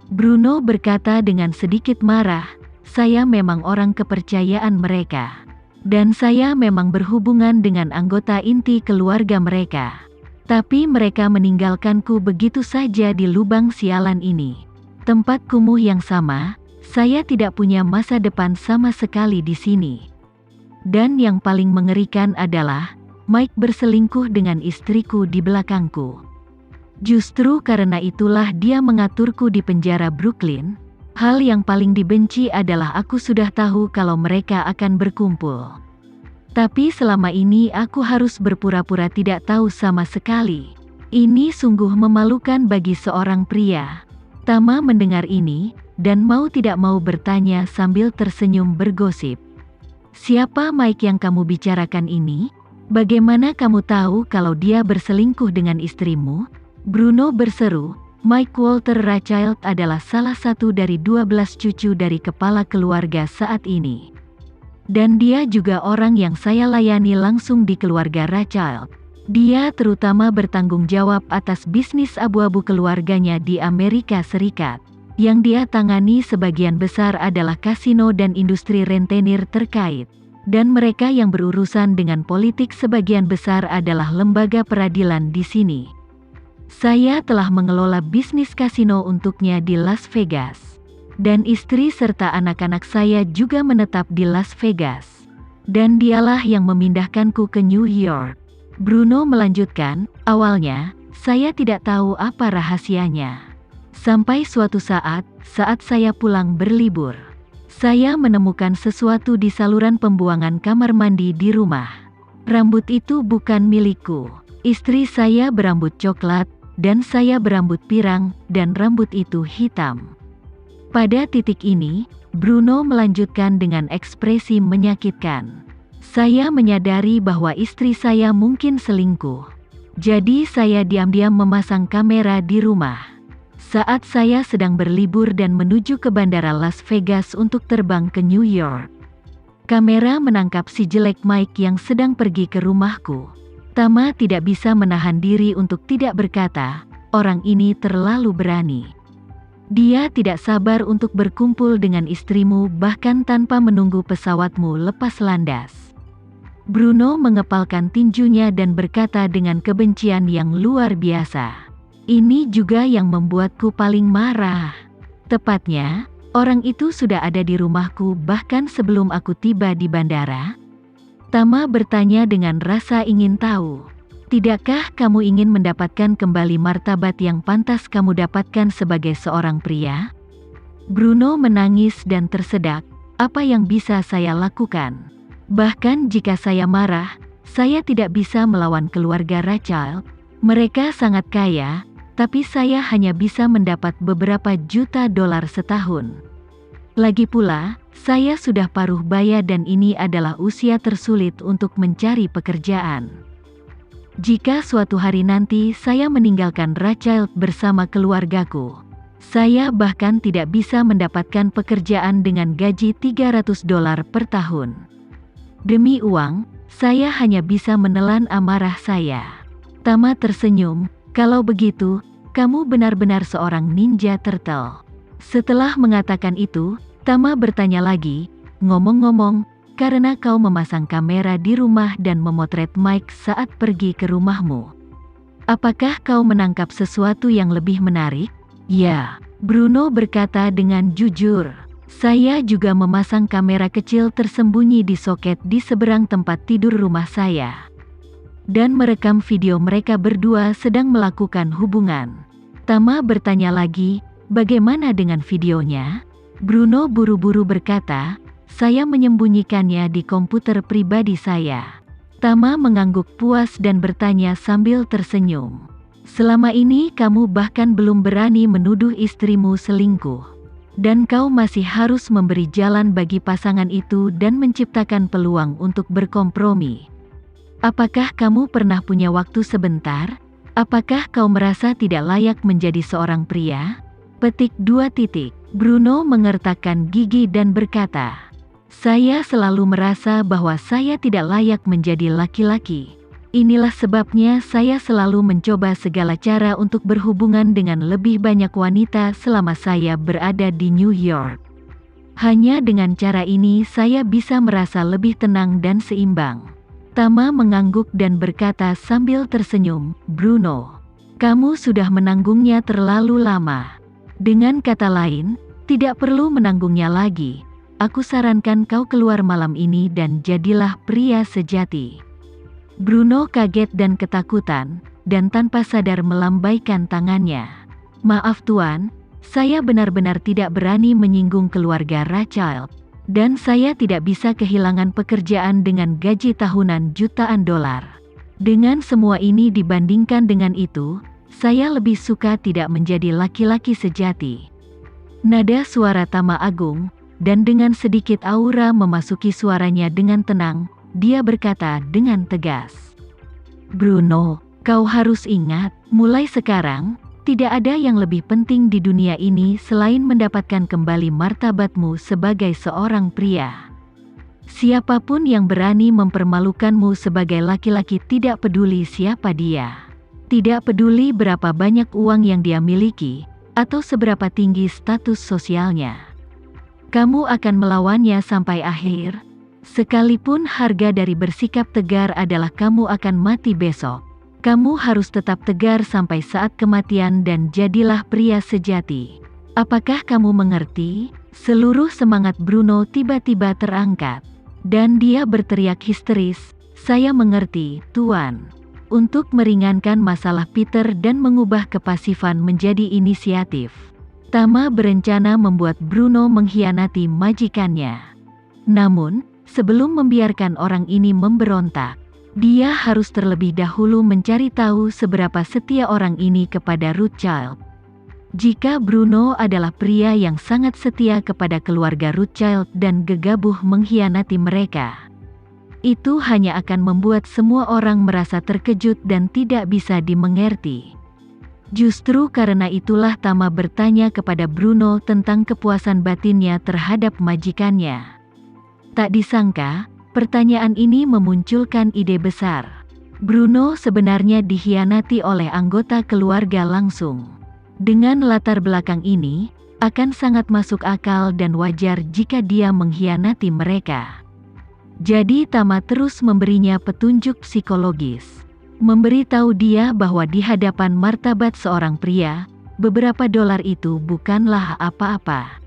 Bruno berkata dengan sedikit marah, saya memang orang kepercayaan mereka. Dan saya memang berhubungan dengan anggota inti keluarga mereka. Tapi mereka meninggalkanku begitu saja di lubang sialan ini. Tempat kumuh yang sama, saya tidak punya masa depan sama sekali di sini. Dan yang paling mengerikan adalah, Mike berselingkuh dengan istriku di belakangku. Justru karena itulah dia mengaturku di penjara Brooklyn. Hal yang paling dibenci adalah aku sudah tahu kalau mereka akan berkumpul. Tapi selama ini aku harus berpura-pura tidak tahu sama sekali. Ini sungguh memalukan bagi seorang pria. Tama mendengar ini, dan mau tidak mau bertanya sambil tersenyum bergosip. Siapa Mike yang kamu bicarakan ini? Bagaimana kamu tahu kalau dia berselingkuh dengan istrimu? Bruno berseru, Mike Walter Rothschild adalah salah satu dari 12 cucu dari kepala keluarga saat ini. Dan dia juga orang yang saya layani langsung di keluarga Rothschild. Dia terutama bertanggung jawab atas bisnis abu-abu keluarganya di Amerika Serikat. Yang dia tangani sebagian besar adalah kasino dan industri rentenir terkait. Dan mereka yang berurusan dengan politik sebagian besar adalah lembaga peradilan di sini. Saya telah mengelola bisnis kasino untuknya di Las Vegas. Dan istri serta anak-anak saya juga menetap di Las Vegas. Dan dialah yang memindahkanku ke New York. Bruno melanjutkan, awalnya, saya tidak tahu apa rahasianya. Sampai suatu saat saya pulang berlibur. Saya menemukan sesuatu di saluran pembuangan kamar mandi di rumah. Rambut itu bukan milikku. Istri saya berambut coklat, dan saya berambut pirang, dan rambut itu hitam. Pada titik ini, Bruno melanjutkan dengan ekspresi menyakitkan. Saya menyadari bahwa istri saya mungkin selingkuh. Jadi saya diam-diam memasang kamera di rumah. Saat saya sedang berlibur dan menuju ke bandara Las Vegas untuk terbang ke New York. Kamera menangkap si jelek Mike yang sedang pergi ke rumahku. Tama tidak bisa menahan diri untuk tidak berkata, orang ini terlalu berani. Dia tidak sabar untuk berkumpul dengan istrimu bahkan tanpa menunggu pesawatmu lepas landas. Bruno mengepalkan tinjunya dan berkata dengan kebencian yang luar biasa. Ini juga yang membuatku paling marah. Tepatnya, orang itu sudah ada di rumahku bahkan sebelum aku tiba di bandara. Tama bertanya dengan rasa ingin tahu. Tidakkah kamu ingin mendapatkan kembali martabat yang pantas kamu dapatkan sebagai seorang pria? Bruno menangis dan tersedak. Apa yang bisa saya lakukan? Bahkan jika saya marah, saya tidak bisa melawan keluarga Rothschild. Mereka sangat kaya, tapi saya hanya bisa mendapat beberapa juta dolar setahun. Lagi pula, saya sudah paruh baya dan ini adalah usia tersulit untuk mencari pekerjaan. Jika suatu hari nanti saya meninggalkan Rothschild bersama keluargaku, saya bahkan tidak bisa mendapatkan pekerjaan dengan gaji $300 per tahun. Demi uang, saya hanya bisa menelan amarah saya. Tama tersenyum, kalau begitu, kamu benar-benar seorang ninja turtle. Setelah mengatakan itu, Tama bertanya lagi, ngomong-ngomong, karena kau memasang kamera di rumah dan memotret Mike saat pergi ke rumahmu. Apakah kau menangkap sesuatu yang lebih menarik? Ya, Bruno berkata dengan jujur. Saya juga memasang kamera kecil tersembunyi di soket di seberang tempat tidur rumah saya. Dan merekam video mereka berdua sedang melakukan hubungan. Tama bertanya lagi, bagaimana dengan videonya? Bruno buru-buru berkata, saya menyembunyikannya di komputer pribadi saya. Tama mengangguk puas dan bertanya sambil tersenyum. Selama ini kamu bahkan belum berani menuduh istrimu selingkuh. Dan kau masih harus memberi jalan bagi pasangan itu dan menciptakan peluang untuk berkompromi. Apakah kamu pernah punya waktu sebentar? Apakah kau merasa tidak layak menjadi seorang pria? Petik 2. Bruno mengertakkan gigi dan berkata, saya selalu merasa bahwa saya tidak layak menjadi laki-laki. Inilah sebabnya saya selalu mencoba segala cara untuk berhubungan dengan lebih banyak wanita selama saya berada di New York. Hanya dengan cara ini saya bisa merasa lebih tenang dan seimbang. Tama mengangguk dan berkata sambil tersenyum, Bruno, kamu sudah menanggungnya terlalu lama. Dengan kata lain, tidak perlu menanggungnya lagi. Aku sarankan kau keluar malam ini dan jadilah pria sejati. Bruno kaget dan ketakutan, dan tanpa sadar melambaikan tangannya. Maaf tuan, saya benar-benar tidak berani menyinggung keluarga Rothschild, dan saya tidak bisa kehilangan pekerjaan dengan gaji tahunan jutaan dolar. Dengan semua ini dibandingkan dengan itu, saya lebih suka tidak menjadi laki-laki sejati. Nada suara Tama agung, dan dengan sedikit aura memasuki suaranya dengan tenang, dia berkata dengan tegas. Bruno, kau harus ingat, mulai sekarang, tidak ada yang lebih penting di dunia ini selain mendapatkan kembali martabatmu sebagai seorang pria. Siapapun yang berani mempermalukanmu sebagai laki-laki tidak peduli siapa dia. Tidak peduli berapa banyak uang yang dia miliki, atau seberapa tinggi status sosialnya. Kamu akan melawannya sampai akhir, sekalipun harga dari bersikap tegar adalah kamu akan mati besok. Kamu harus tetap tegar sampai saat kematian dan jadilah pria sejati. Apakah kamu mengerti? Seluruh semangat Bruno tiba-tiba terangkat. Dan dia berteriak histeris, saya mengerti, Tuan. Untuk meringankan masalah Peter dan mengubah kepasifan menjadi inisiatif, Tama berencana membuat Bruno mengkhianati majikannya. Namun, sebelum membiarkan orang ini memberontak, dia harus terlebih dahulu mencari tahu seberapa setia orang ini kepada Rothschild. Jika Bruno adalah pria yang sangat setia kepada keluarga Rothschild dan gegabah mengkhianati mereka, itu hanya akan membuat semua orang merasa terkejut dan tidak bisa dimengerti. Justru karena itulah Tama bertanya kepada Bruno tentang kepuasan batinnya terhadap majikannya. Tak disangka, pertanyaan ini memunculkan ide besar. Bruno sebenarnya dikhianati oleh anggota keluarga langsung. Dengan latar belakang ini, akan sangat masuk akal dan wajar jika dia mengkhianati mereka. Jadi Tama terus memberinya petunjuk psikologis. Memberitahu dia bahwa di hadapan martabat seorang pria, beberapa dolar itu bukanlah apa-apa.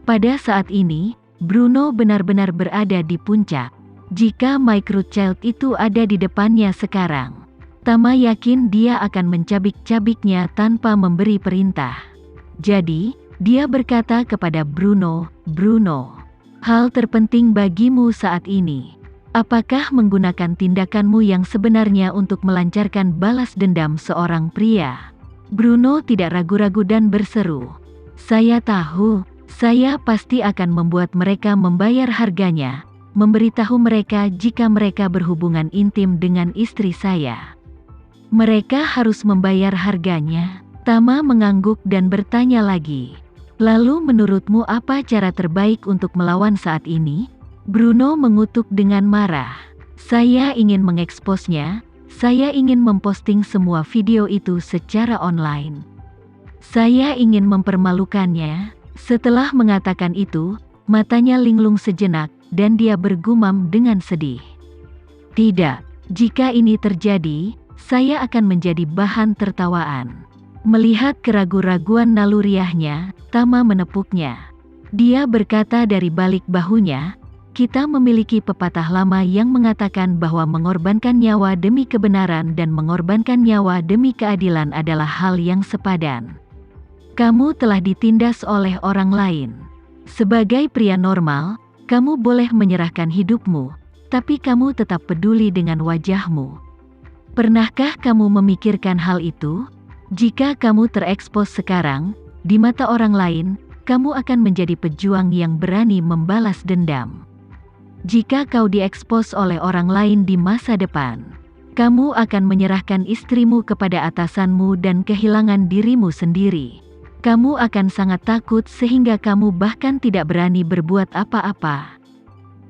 Pada saat ini, Bruno benar-benar berada di puncak. Jika Mike Rothschild itu ada di depannya sekarang, Tama yakin dia akan mencabik-cabiknya tanpa memberi perintah. Jadi, dia berkata kepada Bruno, Bruno, hal terpenting bagimu saat ini, apakah menggunakan tindakanmu yang sebenarnya untuk melancarkan balas dendam seorang pria? Bruno tidak ragu-ragu dan berseru, saya tahu, saya pasti akan membuat mereka membayar harganya, memberitahu mereka jika mereka berhubungan intim dengan istri saya. Mereka harus membayar harganya. Tama mengangguk dan bertanya lagi. Lalu menurutmu apa cara terbaik untuk melawan saat ini? Bruno mengutuk dengan marah. Saya ingin mengeksposnya, saya ingin memposting semua video itu secara online. Saya ingin mempermalukannya. Setelah mengatakan itu, matanya linglung sejenak, dan dia bergumam dengan sedih. Tidak, jika ini terjadi, saya akan menjadi bahan tertawaan. Melihat keraguan-raguan naluriahnya, Tama menepuknya. Dia berkata dari balik bahunya, kita memiliki pepatah lama yang mengatakan bahwa mengorbankan nyawa demi kebenaran dan mengorbankan nyawa demi keadilan adalah hal yang sepadan. Kamu telah ditindas oleh orang lain. Sebagai pria normal, kamu boleh menyerahkan hidupmu, tapi kamu tetap peduli dengan wajahmu. Pernahkah kamu memikirkan hal itu? Jika kamu terekspos sekarang, di mata orang lain, kamu akan menjadi pejuang yang berani membalas dendam. Jika kau diekspos oleh orang lain di masa depan, kamu akan menyerahkan istrimu kepada atasanmu dan kehilangan dirimu sendiri. Kamu akan sangat takut sehingga kamu bahkan tidak berani berbuat apa-apa.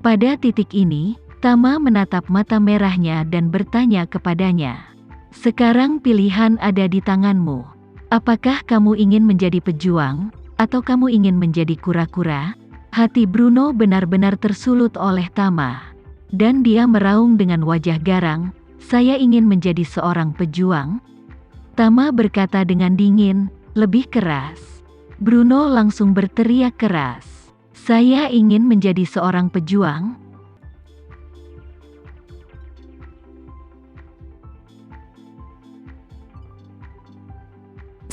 Pada titik ini, Tama menatap mata merahnya dan bertanya kepadanya. Sekarang pilihan ada di tanganmu. Apakah kamu ingin menjadi pejuang, atau kamu ingin menjadi kura-kura? Hati Bruno benar-benar tersulut oleh Tama. Dan dia meraung dengan wajah garang, "Saya ingin menjadi seorang pejuang." Tama berkata dengan dingin, lebih keras. Bruno langsung berteriak keras, "Saya ingin menjadi seorang pejuang."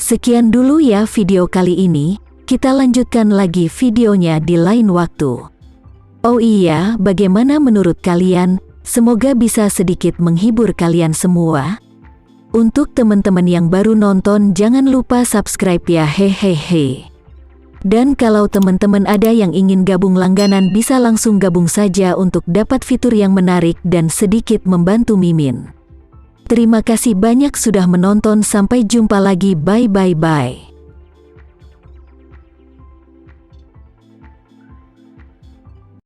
Sekian dulu ya video kali ini, kita lanjutkan lagi videonya di lain waktu. Oh iya, bagaimana menurut kalian? Semoga bisa sedikit menghibur kalian semua. Untuk teman-teman yang baru nonton, jangan lupa subscribe ya, hehehe. Dan kalau teman-teman ada yang ingin gabung langganan, bisa langsung gabung saja untuk dapat fitur yang menarik dan sedikit membantu Mimin. Terima kasih banyak sudah menonton, sampai jumpa lagi, bye bye bye.